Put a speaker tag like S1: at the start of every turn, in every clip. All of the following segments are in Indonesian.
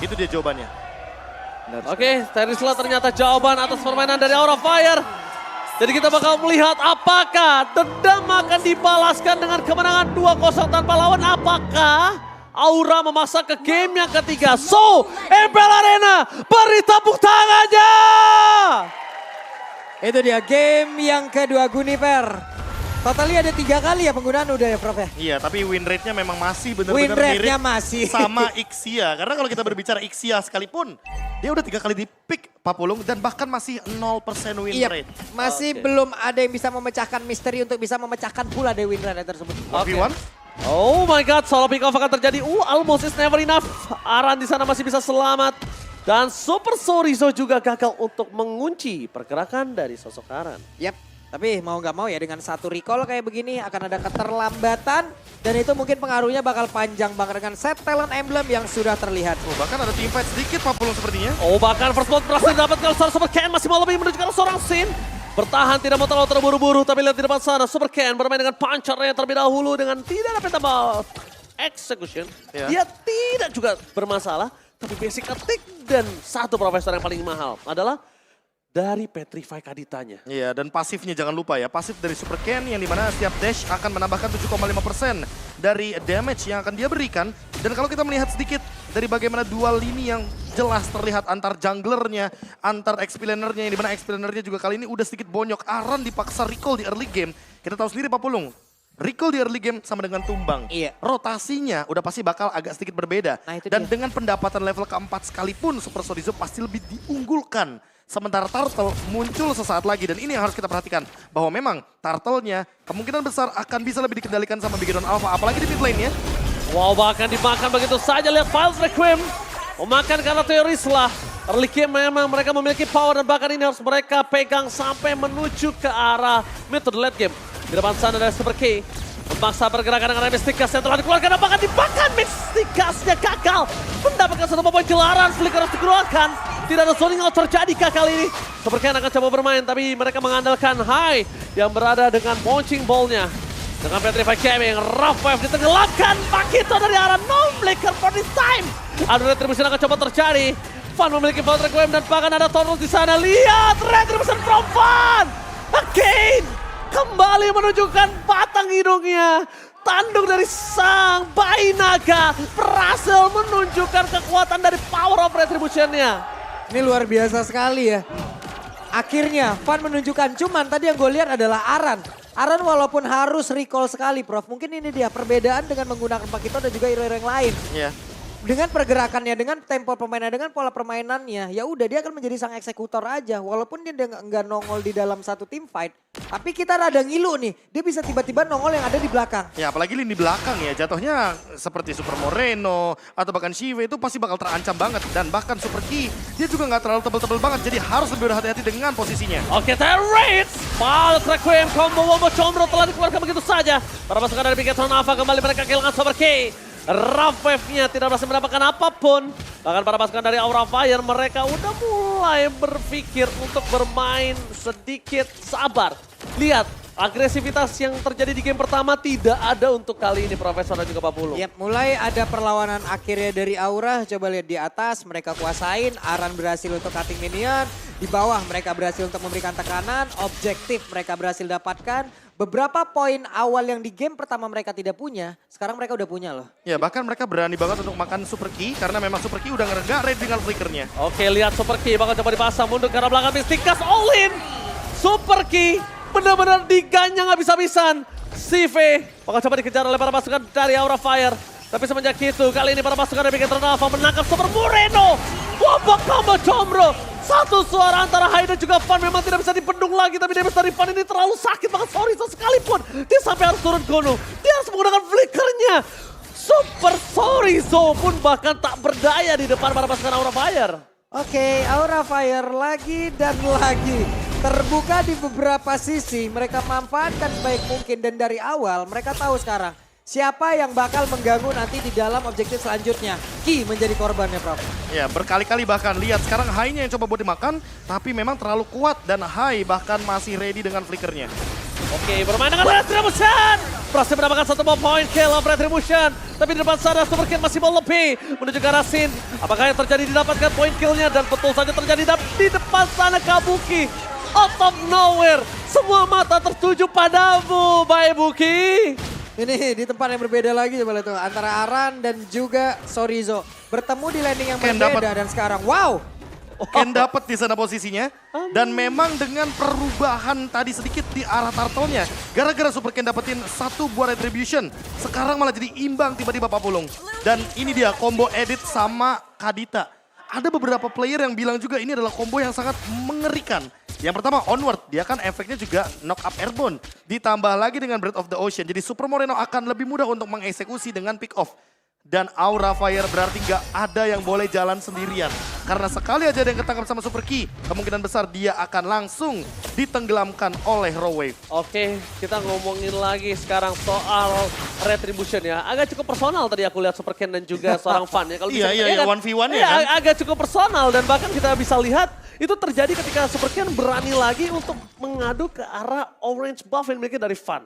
S1: Itu dia jawabannya.
S2: Oke, Terisla ternyata jawaban atas permainan dari Aura Fire. Jadi kita bakal melihat apakah dendam akan dibalaskan dengan kemenangan 2-0 tanpa lawan. Apakah Aura memaksa ke game yang ketiga. So, MPL Arena beri tepuk tangannya.
S3: Itu dia game yang kedua Gunifer. Totalnya ada 3 kali ya penggunaan udah ya Prof ya?
S1: Iya, tapi win rate-nya memang masih
S3: Win
S1: benar-benar
S3: rate-nya
S1: mirip
S3: masih.
S1: sama Ixia. Karena kalau kita berbicara Ixia sekalipun, dia udah 3 kali di pick Papulung dan bahkan masih 0% win
S3: Iya,
S1: rate.
S3: masih
S2: Oke.
S3: belum ada yang bisa memecahkan misteri untuk bisa memecahkan pula dari win rate tersebut.
S1: 1v1.
S2: Oh my god, solo pick off akan terjadi. Almost is never enough. Aran di sana masih bisa selamat. Dan Super Sorizo juga gagal untuk mengunci pergerakan dari sosok Aran.
S3: Yap, tapi mau nggak mau ya dengan satu recall kayak begini akan ada keterlambatan. Dan itu mungkin pengaruhnya bakal panjang banget dengan set talent emblem yang sudah terlihat.
S1: Oh, bahkan ada teamfight sedikit Papulung sepertinya.
S2: Oh bahkan first blood berhasil dapat kalau seorang Super Ken masih mau lebih menuju ke seorang Sin. Bertahan tidak mau terlalu terburu-buru tapi lihat di depan sana Super Ken bermain dengan punchernya terlebih dahulu dengan tidak ada tambah execution.
S1: Ya.
S2: Dia tidak juga bermasalah tapi basic attack dan satu profesor yang paling mahal adalah dari Petrify Kaditanya.
S1: Iya, dan pasifnya jangan lupa ya. Pasif dari Super Ken yang dimana setiap dash akan menambahkan 7,5% dari damage yang akan dia berikan. Dan kalau kita melihat sedikit dari bagaimana dua lini yang jelas terlihat antar junglernya, antar XP-lanernya, yang dimana XP-lanernya juga kali ini udah sedikit bonyok. Aran dipaksa recall di early game. Kita tahu sendiri Papulung, recall di early game sama dengan tumbang.
S3: Iya.
S1: Rotasinya udah pasti bakal agak sedikit berbeda.
S3: Nah, itu
S1: Dan
S3: dia.
S1: dengan pendapatan level keempat sekalipun Super Sorizo pasti lebih diunggulkan. Sementara Turtle muncul sesaat lagi dan ini yang harus kita perhatikan. Bahwa memang Turtle-nya kemungkinan besar akan bisa lebih dikendalikan sama Bigodon Alpha. Apalagi di mid lane-nya.
S2: Wow bahkan dimakan begitu saja, lihat Files Requiem. Memakan karena Terisla. Early game memang mereka memiliki power dan bahkan ini harus mereka pegang sampai menuju ke arah mid to the late game. Di depan sana ada Super K. Memaksa pergerakan dengan Mystikas yang telah dikeluarkan dan bahkan dimakan Mystikasnya gagal. Mendapatkan satu poin jelaran, Flicker harus dikeluarkan. Tidak ada zoning out terjadi kali ini. Super Ken akan coba bermain tapi mereka mengandalkan Hai yang berada dengan launching ball-nya. Dengan Petrify Gaming, Rough Wave ditenggelamkan. Pakito dari arah non-flicker for this time. Ada retribution akan coba terjadi. Fan memiliki Vault Requiem dan bahkan ada Taurus di sana. Lihat retribution from Fan. Again. Kembali menunjukkan batang hidungnya. Tanduk dari sang bayi naga berhasil menunjukkan kekuatan dari power of retribution-nya.
S3: Ini luar biasa sekali ya. Akhirnya Fan menunjukkan, cuman tadi yang gue lihat adalah Aran. Aran walaupun harus recall sekali Prof, mungkin ini dia perbedaan dengan menggunakan Pakito dan juga hero yang lain.
S1: Iya.
S3: Dengan pergerakannya, dengan tempo permainan, dengan pola permainannya, ya udah dia akan menjadi sang eksekutor aja. Walaupun dia nggak nongol di dalam satu tim fight, tapi kita rada ngilu nih, dia bisa tiba-tiba nongol yang ada di belakang.
S1: Ya apalagi lini belakang ya, jatuhnya seperti Super Moreno atau bahkan Shive itu pasti bakal terancam banget. Dan bahkan Super Ki, dia juga nggak terlalu tebel-tebel banget, jadi harus lebih berhati-hati dengan posisinya.
S2: Oke, Terrace. Files Requiem, combo Wombo Combro telah dikeluarkan begitu saja. Para pasukan dari Bigetron Alpha kembali mereka kehilangan Super K. Rough Wave-nya tidak berhasil mendapatkan apapun. Bahkan para pasukan dari Aura Fire mereka udah mulai berpikir untuk bermain sedikit sabar. Lihat, agresivitas yang terjadi di game pertama tidak ada untuk kali ini Profesor dan juga Papulung.
S3: Yap, mulai ada perlawanan akhirnya dari Aura. Coba lihat di atas, mereka kuasain. Aran berhasil untuk cutting minion. Di bawah mereka berhasil untuk memberikan tekanan. Objektif mereka berhasil dapatkan. Beberapa poin awal yang di game pertama mereka tidak punya, sekarang mereka udah punya loh.
S1: Ya bahkan mereka berani banget untuk makan Super Ki karena memang Super Ki udah nggak red dengan flickernya.
S2: Oke, lihat Super Ki bakal coba dipasang mundur ke arah belakang Mystikas all in. Super Ki benar-benar diganyang habis-habisan. CV bakal coba dikejar oleh para pasukan dari Aura Fire. Tapi semenjak itu, kali ini para pasukan dari Bigetron Alpha menangkap Super Moreno. Wabak combo Combro. Satu suara antara Hai dan juga Fan memang tidak bisa dibendung lagi. Tapi damage dari Fan ini terlalu sakit banget. Sorizo sekalipun. Dia sampai harus turun gunung. Dia harus menggunakan flickernya. Super Sorizo pun bahkan tak berdaya di depan para pasukan Aura Fire.
S3: Oke, Aura Fire lagi dan lagi. Terbuka di beberapa sisi, mereka manfaatkan sebaik mungkin. Dan dari awal mereka tahu sekarang siapa yang bakal mengganggu nanti di dalam objektif selanjutnya. Ki menjadi korbannya Prof.
S1: Ya berkali-kali bahkan lihat sekarang Hai-nya yang coba buat dimakan. Tapi memang terlalu kuat dan Hai bahkan masih ready dengan flickernya.
S2: Oke, bermain dengan Retribution. Berhasil mendapatkan satu poin kill of Retribution. Tapi di depan sana Super Ken masih mau lebih menuju ke arah Sin. Apakah yang terjadi didapatkan poin killnya dan betul saja terjadi di depan sana Kabuki. Out of nowhere, semua mata tertuju padamu, Buki.
S3: Ini di tempat yang berbeda lagi coba lihat tuh. Antara Aran dan juga Sorizo. Bertemu di landing yang
S1: Ken
S3: berbeda
S1: dapat.
S3: dan sekarang wow.
S1: Ken dapat di sana posisinya. Dan memang dengan perubahan tadi sedikit di arah turtle-nya. Gara-gara Super Ken dapetin satu buah retribution. Sekarang malah jadi imbang tiba-tiba Pak Pulung. Dan ini dia combo edit sama Kadita. Ada beberapa player yang bilang juga ini adalah combo yang sangat mengerikan. Yang pertama Onward, dia kan efeknya juga knock up airborne. Ditambah lagi dengan Breath of the Ocean. Jadi Super Moreno akan lebih mudah untuk mengeksekusi dengan pick off. Dan Aura Fire berarti nggak ada yang boleh jalan sendirian. Karena sekali aja ada yang ketangkap sama Super Key, kemungkinan besar dia akan langsung ditenggelamkan oleh Raw Wave.
S2: Oke, kita ngomongin lagi sekarang soal retribution ya. Agak cukup personal tadi aku lihat Super Ken dan juga seorang fan ya. Kalau
S1: Iya,
S2: ya kan?
S1: 1v1 ya
S2: Iya,
S1: kan?
S2: agak cukup personal dan bahkan kita bisa lihat itu terjadi ketika Super Ken berani lagi untuk mengadu ke arah orange buff yang dimiliki dari fan.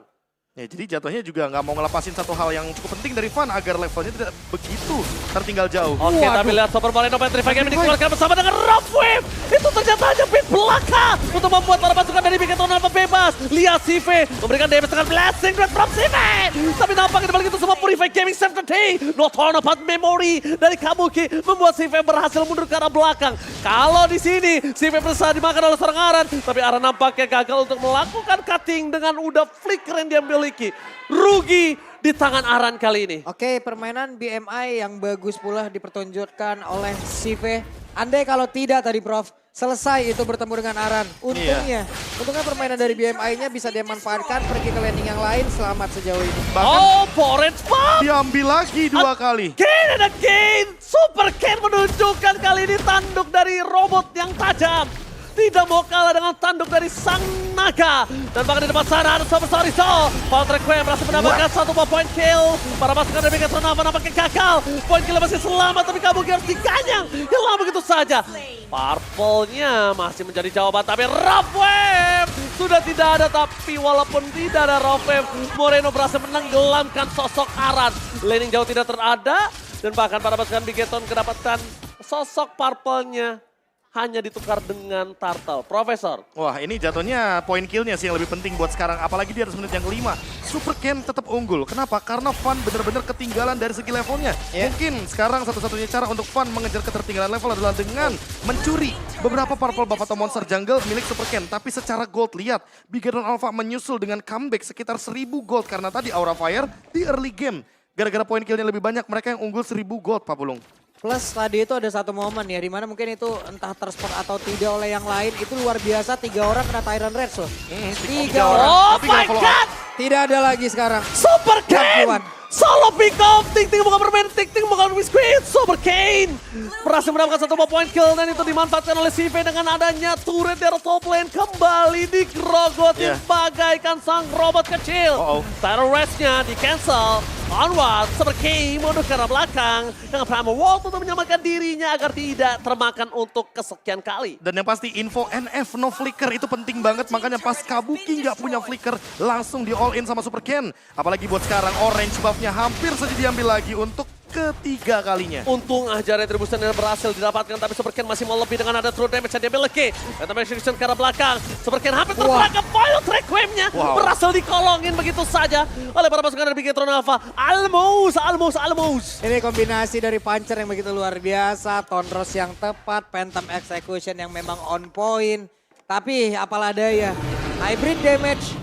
S1: Ya, jadi jatuhnya juga nggak mau ngelepasin satu hal yang cukup penting dari Fan agar levelnya tidak begitu tertinggal jauh.
S2: Oke, tapi lihat Super Moreno Petrify Game dikeluarkan bersama dengan Rough Wave. Itu ternyata hanya pin belaka untuk membuat para pasukan dari Bigetron Alpha bebas. Lihat Sive memberikan damage dengan Blessing Red from Sive. Tapi nampaknya dibalik itu semua Purify Gaming save the day. Not all about memory dari Kabuki membuat Sive berhasil mundur ke arah belakang. Kalau di sini Sive berusaha dimakan oleh seorang Aran, tapi Aran nampaknya gagal untuk melakukan cutting dengan udah flicker yang dia miliki. Rugi di tangan Aran kali ini.
S3: Oke, permainan BMI yang bagus pula dipertunjukkan oleh Sive. Andai kalau tidak tadi Prof, selesai itu bertemu dengan Aran. Untungnya permainan dari BMI-nya bisa dia manfaatkan pergi ke landing yang lain, selamat sejauh ini.
S1: Bahkan
S2: Orange Buff!
S1: diambil lagi 2 kali.
S2: Again and again, Super Ken menunjukkan kali ini tanduk dari robot yang tajam. Tidak mau kalah dengan tanduk dari sang naga. Dan bahkan di depan sana ada Super Sorizo. Fault Requiem berhasil mendapatkan satu buah point kill. Para pasukan dari Bigetron Alpha nampaknya gagal. Point kill masih selamat tapi Kabuki harus diganyang. Hilang begitu saja. Purple-nya masih menjadi jawaban tapi Rough Wave sudah tidak ada. Tapi walaupun tidak ada Rough Wave, Moreno berhasil menenggelamkan sosok Aran. Laning jauh tidak terada. Dan bahkan para pasukan Bigetron kedapatan sosok Purple-nya hanya ditukar dengan Turtle. Profesor.
S1: Wah, ini jatuhnya poin killnya sih yang lebih penting buat sekarang. Apalagi di atas menit yang kelima. Super Ken tetap unggul. Kenapa? Karena Fan benar-benar ketinggalan dari segi levelnya. Mungkin sekarang satu-satunya cara untuk Fan mengejar ketertinggalan level adalah dengan mencuri beberapa purple buff atau monster jungle milik Super Ken. Tapi secara gold, lihat. Bigetron Alpha menyusul dengan comeback sekitar 1000 gold. Karena tadi Aura Fire di early game. Gara-gara poin killnya lebih banyak, mereka yang unggul 1000 gold, Pak Pulung.
S3: Plus tadi itu ada satu momen ya, dimana mungkin itu entah terspot atau tidak oleh yang lain. Itu luar biasa, 3 orang kena Tyrant Reds loh. 3 orang.
S2: Oh
S1: Tapi
S2: my
S1: nggak follow up.
S2: god!
S3: Tidak ada lagi sekarang.
S2: Super Ken!
S3: Kampuan.
S2: Solo pick up, Ting Ting bukan bermain, Ting Ting bukan Biscuit, Super Kane berhasil mendapatkan satu point kill dan itu dimanfaatkan oleh Sive dengan adanya turret dari top lane kembali digerogotin bagaikan sang robot kecil. Tyrant Rest-nya di cancel, onward, Super Kane mundur ke arah belakang dengan Primal Wall untuk menyelamatkan dirinya agar tidak termakan untuk kesekian kali.
S1: Dan yang pasti info NF no flicker itu penting banget, makanya pas Kabuki nggak punya flicker langsung di all in sama Super Ken. Apalagi buat sekarang orange buff-nya hampir saja diambil lagi untuk ketiga kalinya.
S2: Untung aja retribution yang berhasil didapatkan, tapi Super Ken masih mau lebih dengan ada true damage yang dia miliki. Dan tambah execution ke arah belakang, Super Ken hampir terperangkap, Wild Requiem-nya berhasil dikolongin begitu saja oleh para pasukan dari Bigetron Alpha. Almost.
S3: Ini kombinasi dari puncher yang begitu luar biasa, Tonros yang tepat, Phantom Execution yang memang on point. Tapi apalah daya, hybrid damage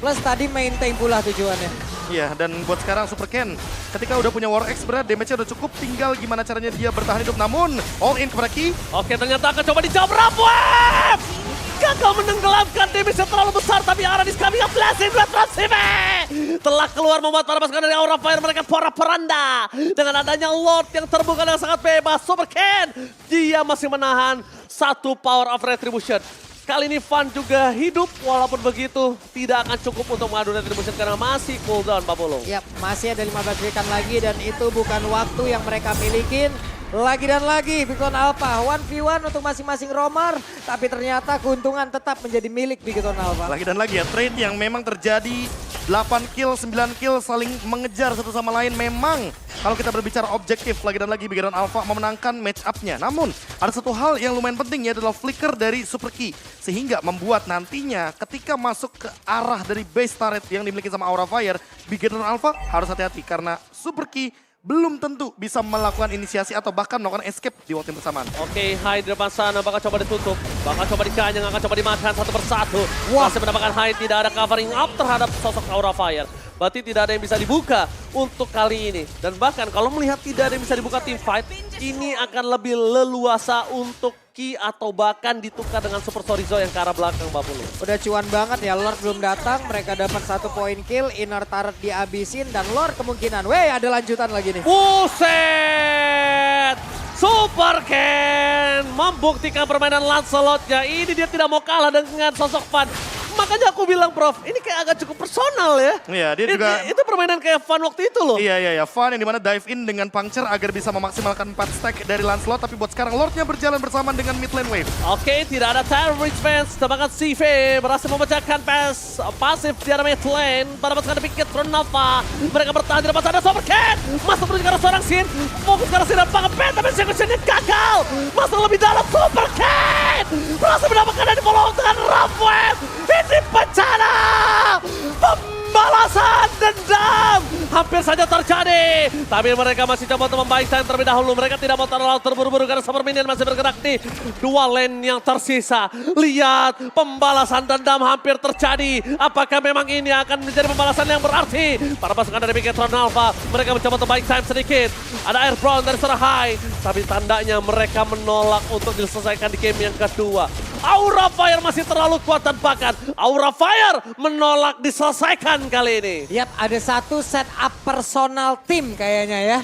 S3: plus tadi maintain pula tujuannya.
S1: Iya, dan buat sekarang Super Ken ketika udah punya War X berat, damage-nya udah cukup, tinggal gimana caranya dia bertahan hidup. Namun all in kepada Ki.
S2: Oke, ternyata akan coba dijawab Rough Wave. Gagal menenggelamkan, damage-nya terlalu besar, tapi Aran is coming up, Blessing Red from Sive telah keluar membuat para pasukan dari Aura Fire mereka porak-poranda. Dengan adanya Lord yang terbuka dengan sangat bebas, Super Ken dia masih menahan satu power of retribution. Kali ini Fan juga hidup, walaupun begitu tidak akan cukup untuk mengadu retribution karena masih cooldown, Pak Polo.
S3: Yap, masih ada 15 detik lagi dan itu bukan waktu yang mereka milikin. Lagi dan lagi, Bigetron Alpha 1v1 untuk masing-masing roamer, tapi ternyata keuntungan tetap menjadi milik Bigetron Alpha.
S1: Lagi dan lagi ya, trade yang memang terjadi 8 kill, 9 kill saling mengejar satu sama lain. Memang kalau kita berbicara objektif lagi dan lagi Bigeron Alpha memenangkan match up-nya. Namun ada satu hal yang lumayan penting ya adalah flicker dari Super Key. Sehingga membuat nantinya ketika masuk ke arah dari base turret yang dimiliki sama Aura Fire, Bigeron Alpha harus hati-hati karena Super Key belum tentu bisa melakukan inisiasi atau bahkan melakukan escape di waktu yang bersamaan.
S2: Oke, Hai di depan sana bakal coba ditutup. Bakal coba dikanyang, akan coba dimakan satu persatu.
S3: Wah.
S2: Masih mendapatkan Hai, tidak ada covering up terhadap sosok Aura Fire. Berarti tidak ada yang bisa dibuka untuk kali ini. Dan bahkan kalau melihat tidak ada yang bisa dibuka tim fight, ini akan lebih leluasa untuk Ki atau bahkan ditukar dengan Super Sorizo yang ke arah belakang Mbak Pulu.
S3: Udah cuan banget ya, Lord belum datang, mereka dapat 1 poin kill, inner turret dihabisin, dan Lord kemungkinan, ada lanjutan lagi nih.
S2: Buset! Super Ken membuktikan permainan Lancelotnya. Ini dia tidak mau kalah dengan sosok Fan. Makanya aku bilang, Prof, ini kayak agak cukup personal ya.
S1: Iya, dia juga...
S2: Itu permainan kayak Fan waktu itu loh.
S1: Iya. Fun yang dimana dive in dengan puncture agar bisa memaksimalkan 4 stack dari Lancelot. Tapi buat sekarang Lordnya berjalan bersamaan dengan mid lane wave.
S2: Oke, tidak ada Tyrant Fence. Sedangkan CV berhasil memecahkan pass pasif di arah mid lane. Pada masukan dipikir Tronalva. Mereka bertahan di depan sana. Super Ken masuk menuju ke arah seorang Sin. Fokus ke arah Sin dan Pangapet. Tapi execution-nya gagal. Masuk lebih dalam Super Ken. Berhasil mendapatkan dari follow dengan Rough Wave. Ini bencana. Pembalasan dendam hampir saja terjadi. Tapi mereka masih coba untuk membaik time terlebih dahulu. Mereka tidak mau terlalu terburu-buru karena Super Minion masih bergerak di 2 lane yang tersisa. Lihat, pembalasan dendam hampir terjadi. Apakah memang ini akan menjadi pembalasan yang berarti? Para pasukan dari Bigetron Alpha, mereka mencoba untuk baik time sedikit. Ada Airborne dari Sorahai. Tapi tandanya mereka menolak untuk diselesaikan di game yang kedua. Aura Fire masih terlalu kuat dan bahkan Aura Fire menolak diselesaikan kali ini.
S3: Yap, ada 1 setup personal tim kayaknya ya.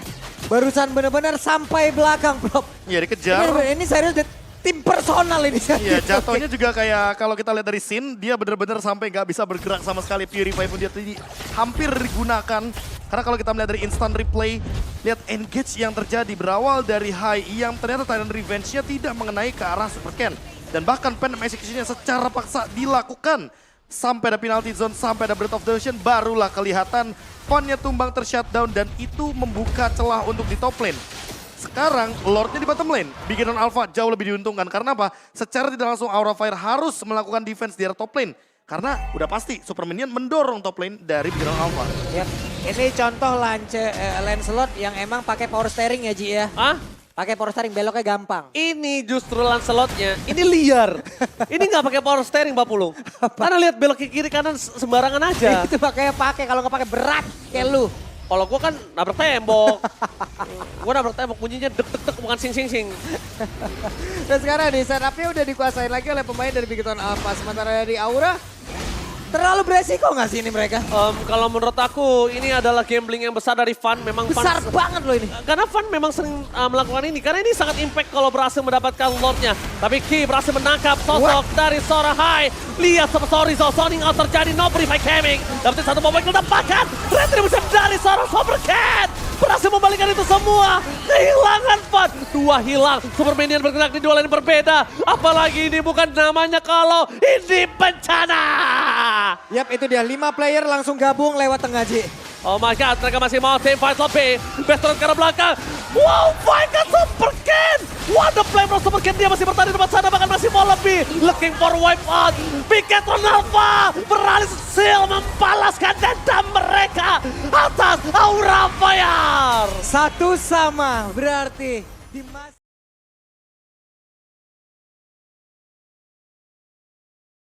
S3: Barusan bener-bener sampai belakang, Bro.
S1: Iya, dikejar.
S3: Ini serius tim personal ini.
S1: Iya, jatuhnya juga kayak kalau kita lihat dari scene, dia benar-benar sampai nggak bisa bergerak sama sekali. Purify pun dia tadi hampir digunakan. Karena kalau kita melihat dari instant replay, lihat engage yang terjadi berawal dari Hai yang ternyata Tyrant Revenge-nya tidak mengenai ke arah Super Ken. Dan bahkan Phantom Execution-nya secara paksa dilakukan. Sampai ada penalty zone, sampai ada Breath of the Ocean, barulah kelihatan Fun-nya tumbang tershutdown dan itu membuka celah untuk di top lane. Sekarang Lord-nya di bottom lane, Bigeron Alpha jauh lebih diuntungkan. Karena apa? Secara tidak langsung Aura Fire harus melakukan defense di area top lane. Karena udah pasti Super Minion mendorong top lane dari Bigeron Alpha.
S3: Yap. Ini contoh Lancelot yang emang pakai power steering ya, Ji ya.
S2: Hah?
S3: Pakai power steering beloknya gampang.
S2: Ini justru Lancelotnya, ini liar. Ini nggak pakai power steering Mbak Pulung. Karena lihat belok ke kiri kanan sembarangan aja.
S3: Itu pakai kalau nggak pakai berat kayak lu.
S2: Kalau gue kan nabrak tembok. Gue nabrak tembok bunyinya dek-dek-dek bukan sing-sing-sing.
S3: Dan sekarang nih setupnya udah dikuasain lagi oleh pemain dari Bigetron Alpha. Sementara dari Aura, terlalu beresiko nggak sih ini mereka?
S2: Kalau menurut aku ini adalah gambling yang besar dari Fun. Memang
S3: Besar
S2: Fun,
S3: banget loh ini.
S2: karena Fun memang sering melakukan ini. Karena ini sangat impact kalau berhasil mendapatkan Lordnya. Tapi Ki berhasil menangkap sosok dari Sorahai. Lihat Sorizo, zoning out terjadi, no purify coming. Dapetin 1 momen mendapatkan retribution dari seorang Super Cat. Berhasil membalikan itu semua. Kehilangan Fun. 2 hilang. Super Minion bergerak di 2 lane berbeda. Apalagi ini bukan namanya kalau ini bencana.
S3: Yap, itu dia 5 player langsung gabung lewat tengah, Ji.
S2: Oh my god, mereka masih mau team fight lebih. Best turret ke arah belakang. Wow, fight kan Super Ken. What the play from Super Ken, dia masih bertahan di depan sana, bahkan masih mau lebih. Looking for wipe out. Bigetron Alpha berhasil membalaskan dendam mereka atas Aura Fire.
S3: 1-1 berarti di masa